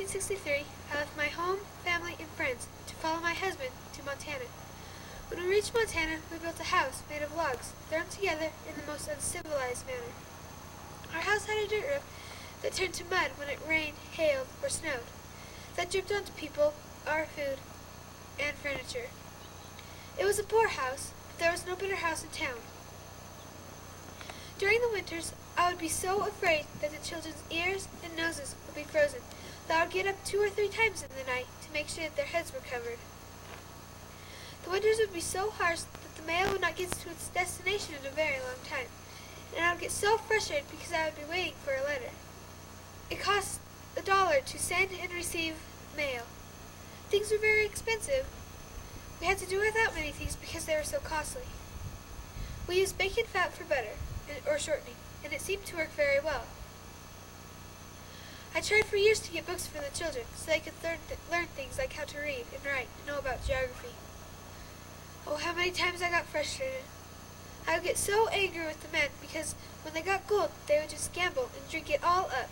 1863, I left my home, family, and friends to follow my husband to Montana. When we reached Montana, we built a house made of logs, thrown together in the most uncivilized manner. Our house had a dirt roof that turned to mud when it rained, hailed, or snowed. That dripped onto people, our food, and furniture. It was a poor house, but there was no better house in town. During the winters, I would be so afraid that the children's ears and noses would be frozen that I would get up 2 or 3 times in the night to make sure that their heads were covered. The winters would be so harsh that the mail would not get to its destination in a very long time, and I would get so frustrated because I would be waiting for a letter. It cost $1 to send and receive mail. Things were very expensive. We had to do without many things because they were so costly. We used bacon fat for butter, or shortening, and it seemed to work very well. I tried for years to get books for the children so they could learn things like how to read and write and know about geography. Oh, how many times I got frustrated. I would get so angry with the men because when they got gold, they would just gamble and drink it all up.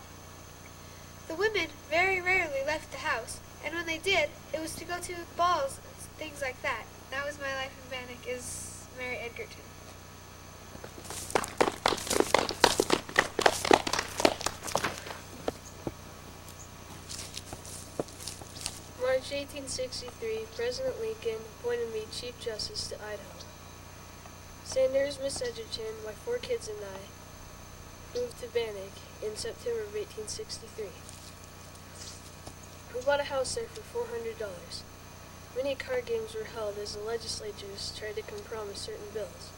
The women very rarely left the house, and when they did, it was to go to balls and things like that. That was my life in Bannack as Mary Edgerton. March 1863, President Lincoln appointed me Chief Justice to Idaho. Sanders, Miss Edgerton, my 4 kids, and I moved to Bannack in September of 1863. We bought a house there for $400. Many card games were held as the legislatures tried to compromise certain bills.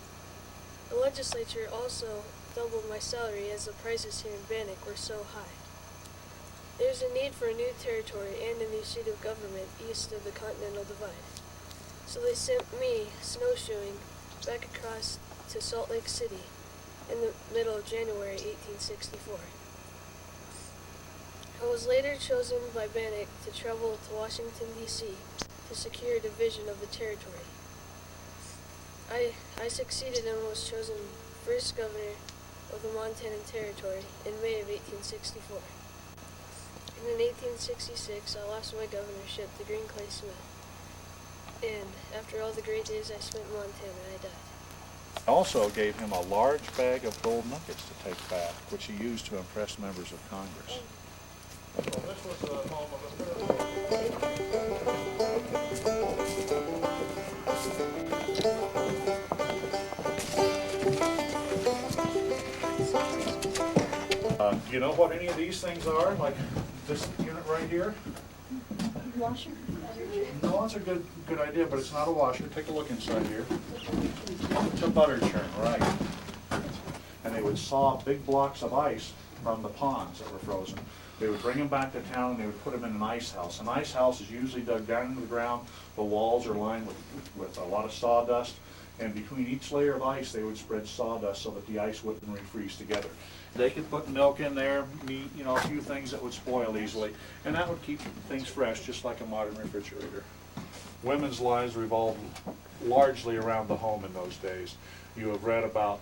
The legislature also doubled my salary as the prices here in Bannack were so high. There is a need for a new territory and a new seat of government east of the Continental Divide. So they sent me snowshoeing back across to Salt Lake City in the middle of January 1864. I was later chosen by Bannack to travel to Washington, D.C. to secure a division of the territory. I succeeded and was chosen first governor of the Montana Territory in May of 1864. And in 1866, I lost my governorship to Green Clay Smith. And after all the great days I spent in Montana, I died. I also gave him a large bag of gold nuggets to take back, which he used to impress members of Congress. Well, this was the home of do you know what any of these things are? Like this unit right here? Washer? No, that's a good idea, but it's not a washer. Take a look inside here. It's a butter churn, right. And they would saw big blocks of ice from the ponds that were frozen. They would bring them back to town and they would put them in an ice house. An ice house is usually dug down into the ground. The walls are lined with a lot of sawdust. And between each layer of ice, they would spread sawdust so that the ice wouldn't refreeze together. They could put milk in there, meat, a few things that would spoil easily. And that would keep things fresh, just like a modern refrigerator. Women's lives revolved largely around the home in those days. You have read about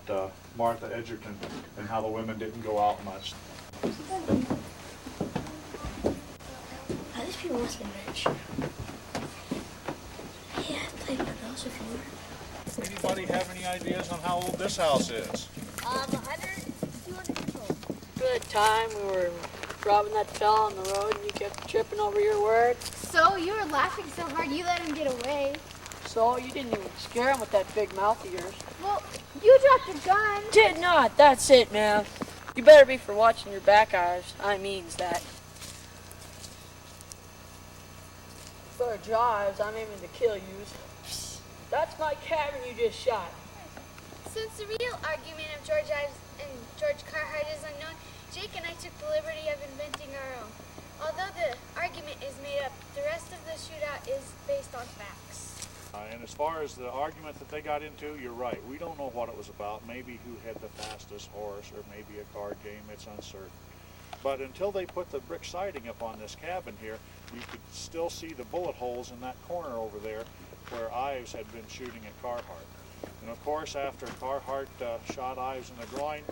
Martha Edgerton and how the women didn't go out much. These people must have been rich. Yeah, I'd play with those if you were. Anybody have any ideas on how old this house is? 100, 200 years old. Good time. We were robbing that fella on the road and you kept tripping over your words. So you were laughing so hard you let him get away. So you didn't even scare him with that big mouth of yours. Well, you dropped a gun. Did not. That's it, man. You better be for watching your back, Ives. I means that. For Ives, I'm aiming to kill you. That's my cabin you just shot. Since the real argument of George Ives and George Carhart is unknown, Jake and I took the liberty of inventing our own. Although the argument is made up, the rest of the shootout is based on facts. And as far as the argument that they got into, you're right. We don't know what it was about. Maybe who had the fastest horse or maybe a card game. It's uncertain. But until they put the brick siding up on this cabin here, you could still see the bullet holes in that corner over there where Ives had been shooting at Carhart. And of course, after Carhart shot Ives in the groin,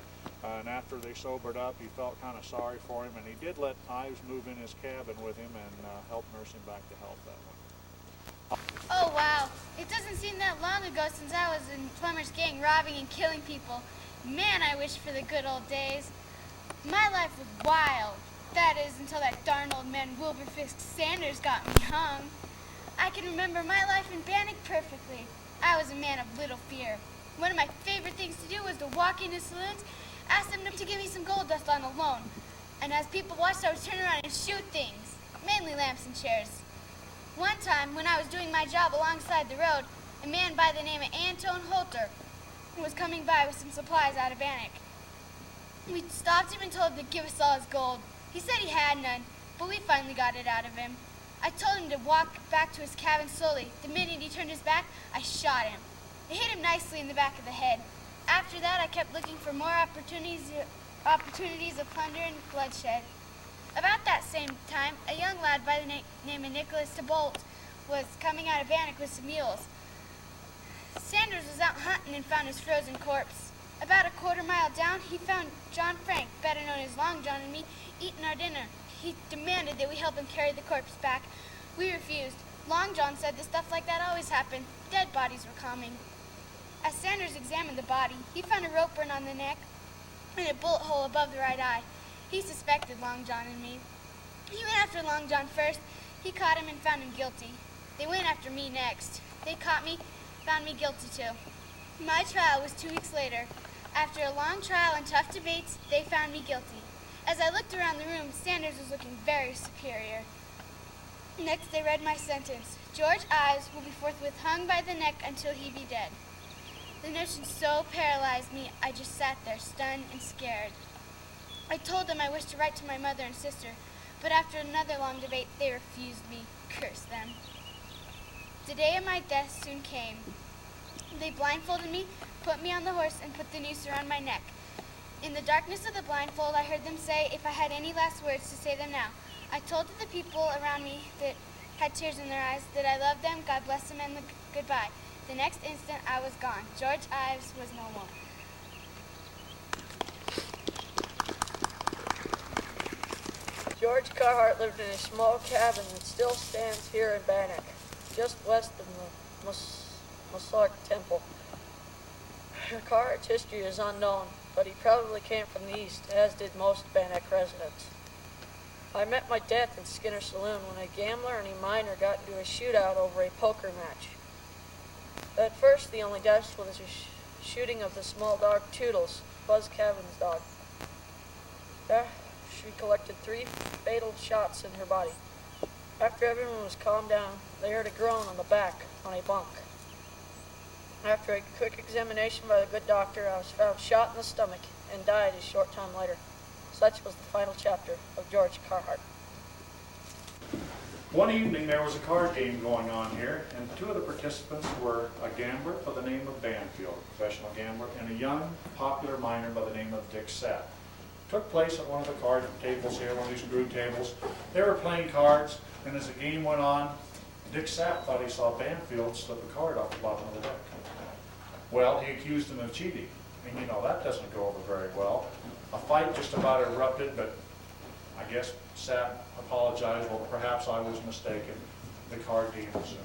And after they sobered up, he felt kind of sorry for him, and he did let Ives move in his cabin with him and help nurse him back to health that way. Oh, wow. It doesn't seem that long ago since I was in Plummer's gang robbing and killing people. Man, I wish for the good old days. My life was wild. That is, until that darn old man Wilber Fisk Sanders got me hung. I can remember my life in Bannack perfectly. I was a man of little fear. One of my favorite things to do was to walk into saloons, ask them to give me some gold dust on a loan. And as people watched, I would turn around and shoot things, mainly lamps and chairs. One time, when I was doing my job alongside the road, a man by the name of Anton Holter was coming by with some supplies out of Bannack. We stopped him and told him to give us all his gold. He said he had none, but we finally got it out of him. I told him to walk back to his cabin slowly. The minute he turned his back, I shot him. It hit him nicely in the back of the head. After that, I kept looking for more opportunities of plunder and bloodshed. About that same time, a young lad by the name of Nicholas DeBolt was coming out of Bannack with some mules. Sanders was out hunting and found his frozen corpse. About a quarter mile down, he found John Frank, better known as Long John, and me, eating our dinner. He demanded that we help him carry the corpse back. We refused. Long John said that stuff like that always happened. Dead bodies were coming. As Sanders examined the body, he found a rope burn on the neck and a bullet hole above the right eye. He suspected Long John and me. He went after Long John first. He caught him and found him guilty. They went after me next. They caught me, found me guilty too. My trial was 2 weeks later. After a long trial and tough debates, they found me guilty. As I looked around the room, Sanders was looking very superior. Next, they read my sentence. George Ives will be forthwith hung by the neck until he be dead. The notion so paralyzed me, I just sat there, stunned and scared. I told them I wished to write to my mother and sister, but after another long debate, they refused me. Curse them. The day of my death soon came. They blindfolded me, put me on the horse, and put the noose around my neck. In the darkness of the blindfold, I heard them say, if I had any last words, to say them now. I told to the people around me that had tears in their eyes that I loved them, God bless them, and goodbye. The next instant, I was gone. George Ives was no more. George Carhart lived in a small cabin that still stands here in Bannack, just west of the Masonic Temple. Carhart's history is unknown, but he probably came from the east, as did most Bannack residents. I met my death in Skinner's Saloon when a gambler and a miner got into a shootout over a poker match. At first, the only death was a shooting of the small dog Toodles, Buzz Cavan's dog. There, she collected 3 fatal shots in her body. After everyone was calmed down, they heard a groan on the back on a bunk. After a quick examination by the good doctor, I was found shot in the stomach and died a short time later. Such was the final chapter of George Carhart. One evening there was a card game going on here, and 2 of the participants were a gambler by the name of Banfield, a professional gambler, and a young, popular miner by the name of Dick Sapp. Took place at one of the card tables here, one of these screw tables. They were playing cards, and as the game went on, Dick Sapp thought he saw Banfield slip a card off the bottom of the deck. Well, he accused him of cheating, and you know, that doesn't go over very well. A fight just about erupted, but I guess Sapp apologized. Well, perhaps I was mistaken. The card game resumed.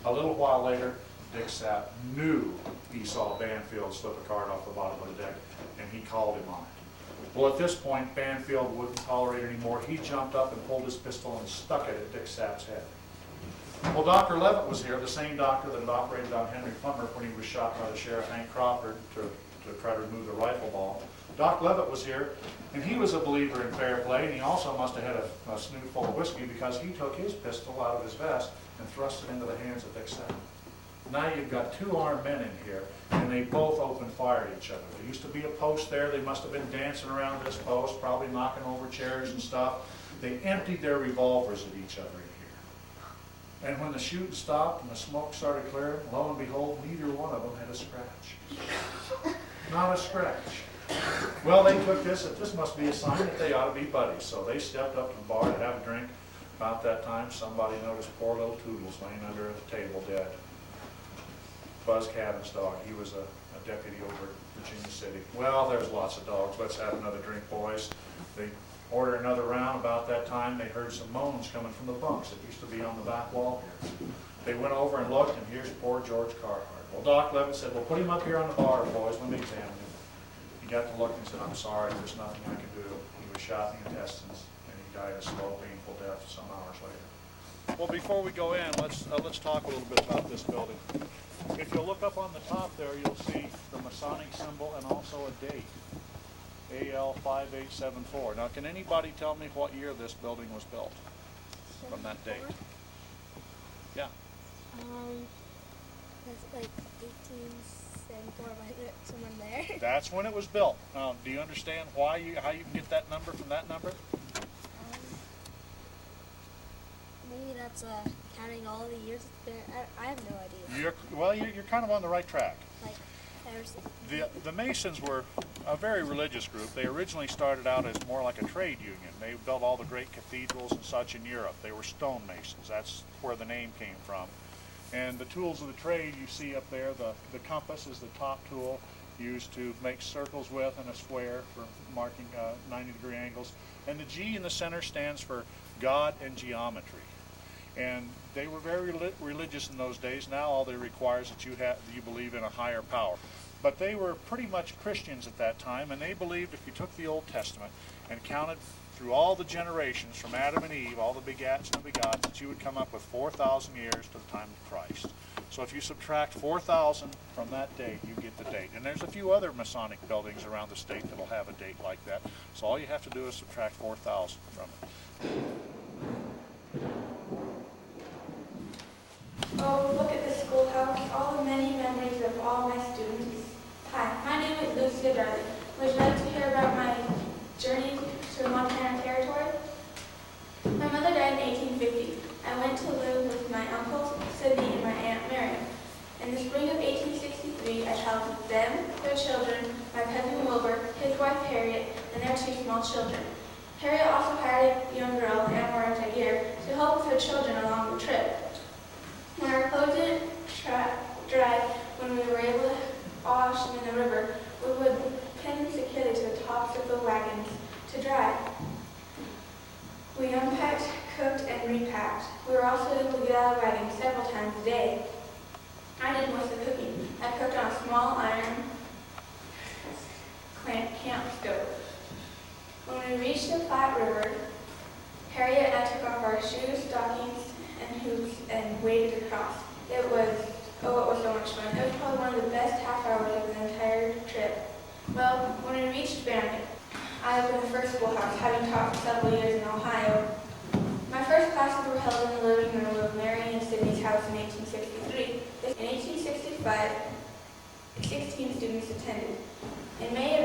A little while later, Dick Sapp knew he saw Banfield slip a card off the bottom of the deck, and he called him on it. Well, at this point, Banfield wouldn't tolerate it anymore. He jumped up and pulled his pistol and stuck it at Dick Sapp's head. Well, Dr. Levitt was here, the same doctor that had operated on Henry Plummer when he was shot by the sheriff, Hank Crawford, to try to remove the rifle ball. Doc Levitt was here, and he was a believer in fair play, and he also must have had a snoot full of whiskey because he took his pistol out of his vest and thrust it into the hands of Dick Sapp. Now you've got 2 armed men in here, and they both opened fire at each other. There used to be a post there. They must have been dancing around this post, probably knocking over chairs and stuff. They emptied their revolvers at each other in here. And when the shooting stopped and the smoke started clearing, lo and behold, neither one of them had a scratch. Not a scratch. Well, they took this must be a sign that they ought to be buddies. So they stepped up to the bar to have a drink. About that time, somebody noticed poor little Toodles laying under the table dead. Buzz Cabin's dog. He was a deputy over at Virginia City. Well, there's lots of dogs. Let's have another drink, boys. They order another round. About that time, they heard some moans coming from the bunks that used to be on the back wall here. They went over and looked, and here's poor George Carhart. Well, Doc Levitt said, well, put him up here on the bar, boys. Let me examine him. He got to look and said, I'm sorry, there's nothing I can do. He was shot in the intestines, and he died a slow, painful death some hours later. Well, before we go in, let's talk a little bit about this building. If you'll look up on the top there, you'll see the Masonic symbol and also a date, AL 5874. Now, can anybody tell me what year this building was built from that date? Yeah. That's like 1874, somewhere there. That's when it was built. Now, do you understand how you can get that number from that number? Maybe that's counting all the years there. I have no idea. You're kind of on the right track. Like, The Masons were a very religious group. They originally started out as more like a trade union. They built all the great cathedrals and such in Europe. They were stonemasons. That's where the name came from. And the tools of the trade you see up there, the compass is the top tool used to make circles with, and a square for marking 90-degree angles. And the G in the center stands for God and geometry. And they were very religious in those days. Now all they require is that you believe in a higher power. But they were pretty much Christians at that time, and they believed if you took the Old Testament and counted through all the generations from Adam and Eve, all the begats and the begots, that you would come up with 4,000 years to the time of Christ. So if you subtract 4,000 from that date, you get the date. And there's a few other Masonic buildings around the state that will have a date like that. So all you have to do is subtract 4,000 from it. Oh, look at the schoolhouse, all the many memories of all my students. Hi, my name is Lucia Darling. Would you like to hear about my journey to Montana Territory? My mother died in 1850. I went to live with my uncles, Sidney and my Aunt Mary. In the spring of 1863, I traveled with them, their children, my cousin Wilbur, his wife Harriet, and their 2 small children. Harriet also hired a young girl, Aunt Martha Gear, to help with her children along the trip. When our clothes didn't dry, when we were able to wash them in the river, we would pin them securely to the tops of the wagons to dry. We unpacked, cooked, and repacked. We were also able to get out of the wagon several times a day. I did most of the cooking. I cooked on a small iron camp stove. When we reached the Platte River, Harriet and I took off our shoes, stockings, and hoops and waded across. It was so much fun. It was probably one of the best half hours of the entire trip. Well, when we reached Bannack, I was in the first schoolhouse, having taught for several years in Ohio. My first classes were held in the living room of Mary and Sidney's house in 1863. In 1865, 16 students attended. In May of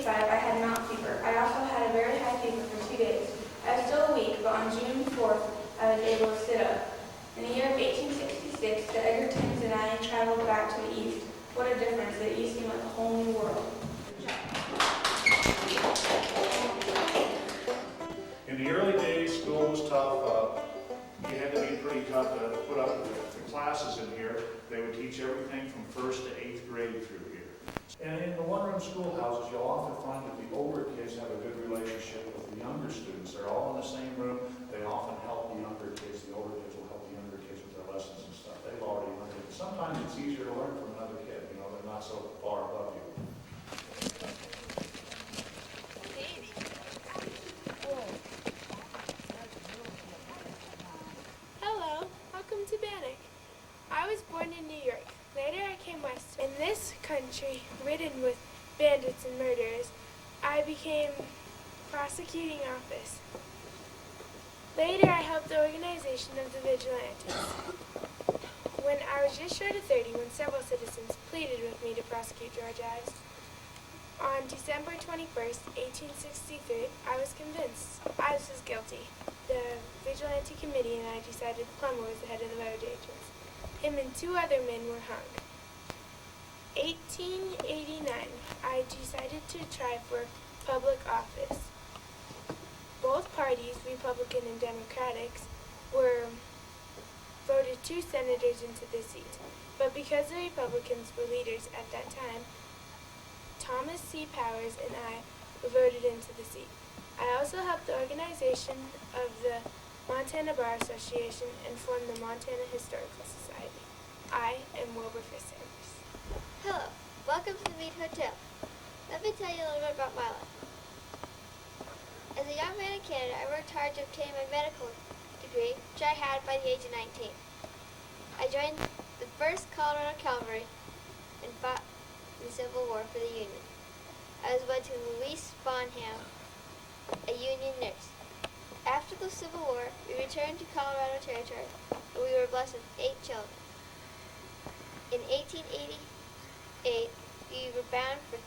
1885, I had mountain fever. I also had a very high fever for 2 days. I was still weak, but on June 4th, I was able to sit up. In the year of 1866, the Edgertons and I traveled back to the east. What a difference. The east seemed like a whole new world. In the early days, school was tough. You had to be pretty tough to put up with the classes in here. They would teach everything from 1st to 8th grade through here. And in the one-room schoolhouses, you'll often find that the older kids have a good relationship with the younger students. They're all in the same room. They often help the younger kids. The older kids will help the younger kids with their lessons and stuff. They've already learned it. Sometimes it's easier to learn from another kid. You know, they're not so far above you. Hello, welcome to Bannack. I was born in New York. Later I came west. In this country, ridden with bandits and murderers, I became prosecuting office. Later I helped the organization of the Vigilantes. When I was just short of 30, when several citizens pleaded with me to prosecute George Ives, on December 21st, 1863, I was convinced Ives was guilty. The Vigilante Committee and I decided Plummer was the head of the road agents. Him and 2 other men were hung. 1889, I decided to try for public office. Both parties, Republican and Democratic, were voted 2 senators into the seat, but because the Republicans were leaders at that time, Thomas C. Powers and I were voted into the seat. I also helped the organization of the Montana Bar Association and formed the Montana Historical Society. I am Wilber Fisk Sanders. Hello, welcome to the Meade Hotel. Let me tell you a little bit about my life. As a young man in Canada, I worked hard to obtain my medical degree, which I had by the age of 19. I joined the 1st Colorado Cavalry and fought in the Civil War for the Union. I was wed to Louise Bonham, a Union nurse. After the Civil War, we returned to Colorado Territory, and we were blessed with 8 children. In 1888, we were bound for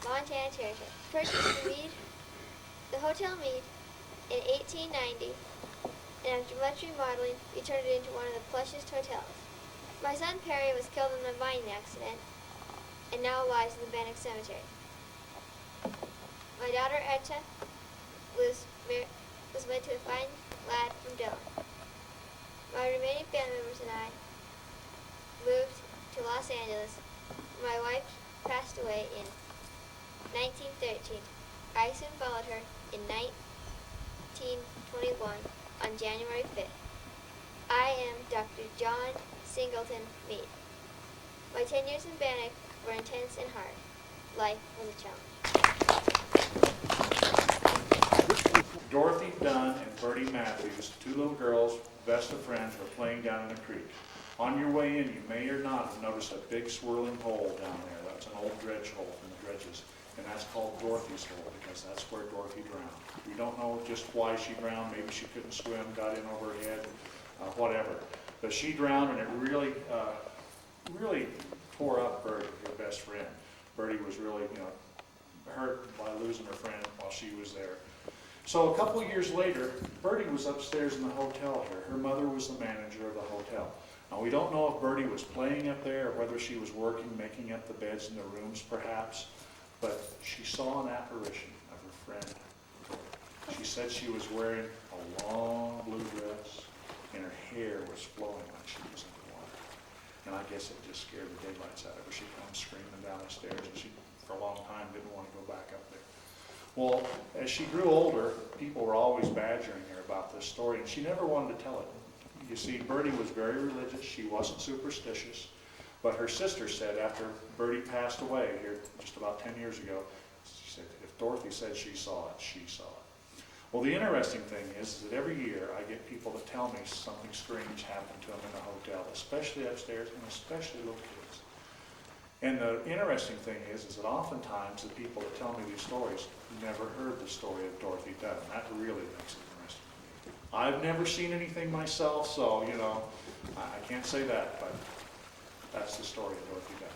Montana Territory. Purchased the Hotel Meade in 1890, and after much remodeling, we turned it into one of the plushest hotels. My son Perry was killed in a mining accident, and now lies in the Bannack Cemetery. My daughter Etta was wed to a fine lad from Dillon. My remaining family members and I moved to Los Angeles. My wife passed away in 1913. I soon followed her in 1921 on January 5th. I am Dr. John Singleton Meade. My 10 years in Bannack were intense and hard. Life was a challenge. Dorothy Dunn and Bertie Matthews, 2 little girls, best of friends, were playing down in the creek. On your way in, you may or not have noticed a big swirling hole down there. That's an old dredge hole from the dredges, and that's called Dorothy's Hole because that's where Dorothy drowned. We don't know just why she drowned. Maybe she couldn't swim, got in over her head, whatever. But she drowned, and it really, really tore up Bertie, her best friend. Bertie was really, hurt by losing her friend while she was there. So a couple of years later, Bertie was upstairs in the hotel here. Her mother was the manager of the hotel. Now, we don't know if Bertie was playing up there or whether she was working, making up the beds in the rooms, perhaps, but she saw an apparition of her friend. She said she was wearing a long blue dress, and her hair was flowing like she was in the water. And I guess it just scared the daylights out of her. She comes screaming down the stairs, and she, for a long time, didn't want to go back up there. Well, as she grew older, people were always badgering her about this story, and she never wanted to tell it. You see, Bertie was very religious. She wasn't superstitious. But her sister said after Bertie passed away here just about 10 years ago, she said, if Dorothy said she saw it, she saw it. Well, the interesting thing is that every year I get people that tell me something strange happened to them in the hotel, especially upstairs and especially little kids. And the interesting thing is that oftentimes the people that tell me these stories never heard the story of Dorothy Dunn. That really makes it interesting to me. I've never seen anything myself, so, I can't say that, but that's the story of Dorothy Dunn.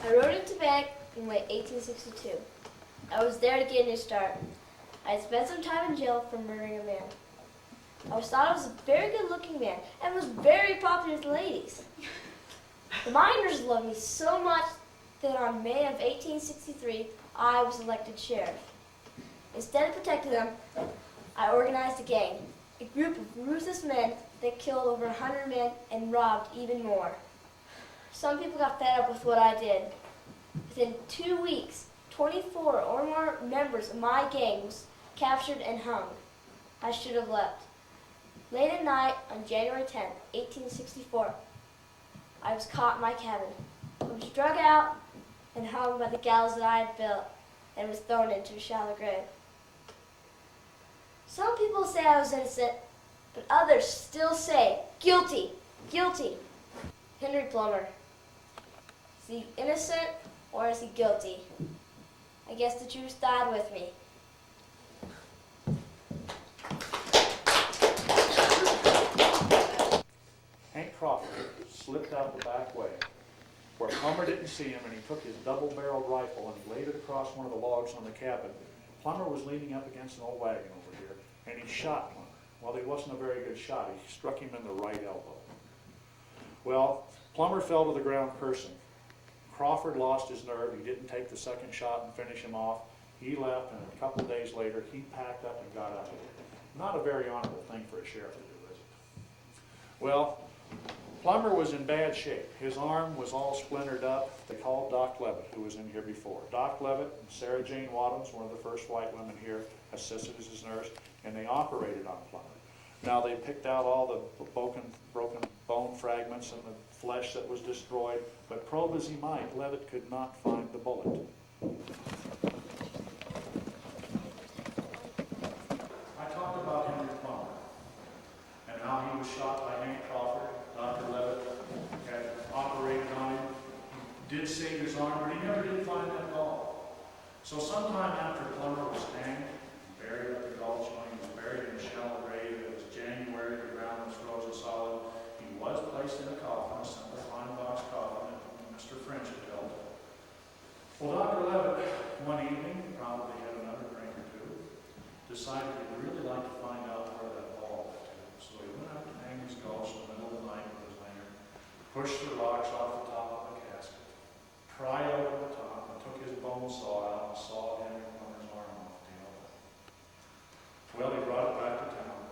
I rode into Bannack in late 1862. I was there to get a new start. I had spent some time in jail for murdering a man. I was thought I was a very good-looking man and was very popular with the ladies. The miners loved me so much that on May of 1863, I was elected sheriff. Instead of protecting them, I organized a gang, a group of ruthless men that killed over 100 men and robbed even more. Some people got fed up with what I did. Within 2 weeks, 24 or more members of my gang was captured and hung. I should have left. Late at night on January 10, 1864, I was caught in my cabin. I was drug out and hung by the gallows that I had built and was thrown into a shallow grave. Some people say I was innocent, but others still say, guilty, guilty. Henry Plummer. Is he innocent or is he guilty? I guess the truth died with me. Hank Crawford slipped out the back way, where Plummer didn't see him, and he took his double-barreled rifle and he laid it across one of the logs on the cabin. Plummer was leaning up against an old wagon over here, and he shot Plummer. Well, he wasn't a very good shot. He struck him in the right elbow. Well, Plummer fell to the ground cursing. Crawford lost his nerve. He didn't take the second shot and finish him off. He left, and a couple days later, he packed up and got out of here. Not a very honorable thing for a sheriff to do, is it? Well, Plummer was in bad shape. His arm was all splintered up. They called Doc Levitt, who was in here before. Doc Levitt and Sarah Jane Wadhams, one of the first white women here, assisted as his nurse, and they operated on Plummer. Now they picked out all the broken bone fragments and the flesh that was destroyed, but probe as he might, Levitt could not find the bullet. I talked about Henry Plummer and how he was shot by Hank Crawford. Dr. Levitt had operated on him. He did save his arm, but he never did find that ball. So sometime after Plummer was hanged, buried up the gulch, when he was buried in a shallow grave, it was January, the ground was frozen solid. He was placed in a coffin, a simple fine box coffin that Mr. French had built. Well, Dr. Levitt, one evening, probably had another drink or two, decided he'd really like to find out where that ball went to. So he went out to hang his gulch in the middle of the night with his lantern, pushed the rocks off the top of the casket, pried over the top, and took his bone saw out and sawed Henry Plummer's arm off the elbow. Well, he brought it back to town.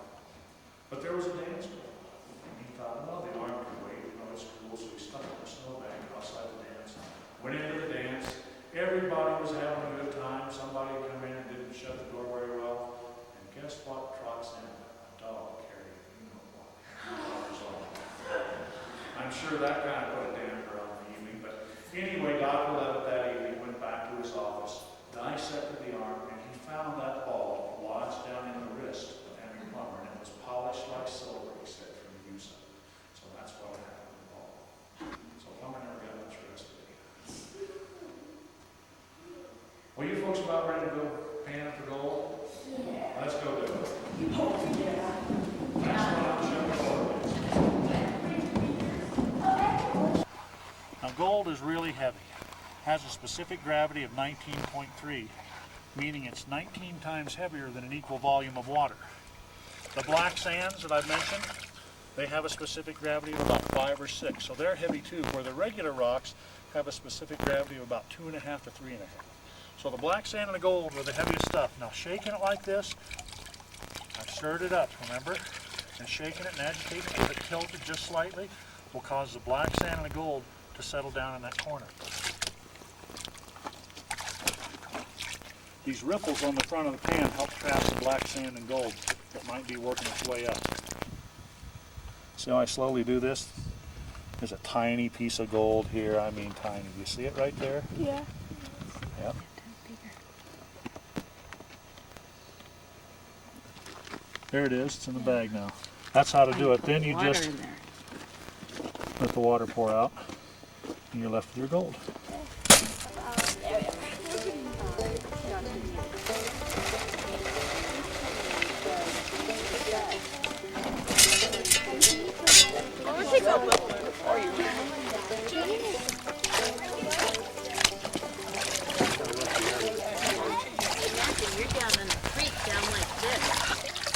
But there was a dance going on. And he thought, well, the arm can wait, it's cool, so he stuck it in a snowbank outside the dance. Went into the dance. Everybody was having a good time. Somebody come in and didn't shut the door very well. And guess what trots in? A dog carrying, you know what. I'm sure that kind of put a damper on the evening. But anyway, Dr. Levitt that evening went back to his office, dissected the arm, and he found that ball lodged down in the wrist of Henry Plummer, and it was polished like silver, he said, from the use of it. So that's what happened to the ball. So Plummer never got much rest of it. Well, you folks about ready to go panning for gold? Yeah. Let's go do it. Yeah. That's what I'm showing for. Now, gold is really heavy. Has a specific gravity of 19.3, meaning it's 19 times heavier than an equal volume of water. The black sands that I've mentioned, they have a specific gravity of about 5 or 6, so they're heavy too, where the regular rocks have a specific gravity of about 2.5 to 3.5. So the black sand and the gold are the heaviest stuff. Now shaking it like this, I've stirred it up, remember? And shaking it and agitating it, if it tilted just slightly, will cause the black sand and the gold to settle down in that corner. These ripples on the front of the pan help trap the black sand and gold that might be working its way up. See how I slowly do this? There's a tiny piece of gold here, I mean tiny. Do you see it right there? Yeah. Yep. There it is, it's in the bag now. That's how to do it. Then you just let the water pour out and you're left with your gold.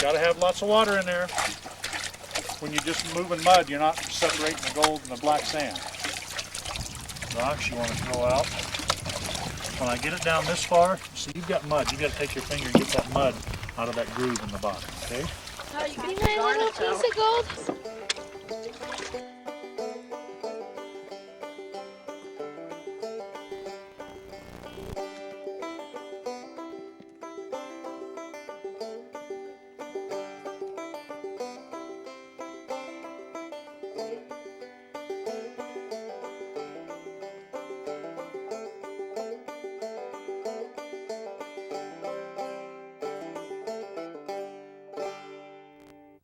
Got to have lots of water in there. When you're just moving mud, you're not separating the gold and the black sand. Rocks you want to throw out. When I get it down this far, see you've got mud. You've got to take your finger and get that mud out of that groove in the bottom, okay? You need a little piece of gold?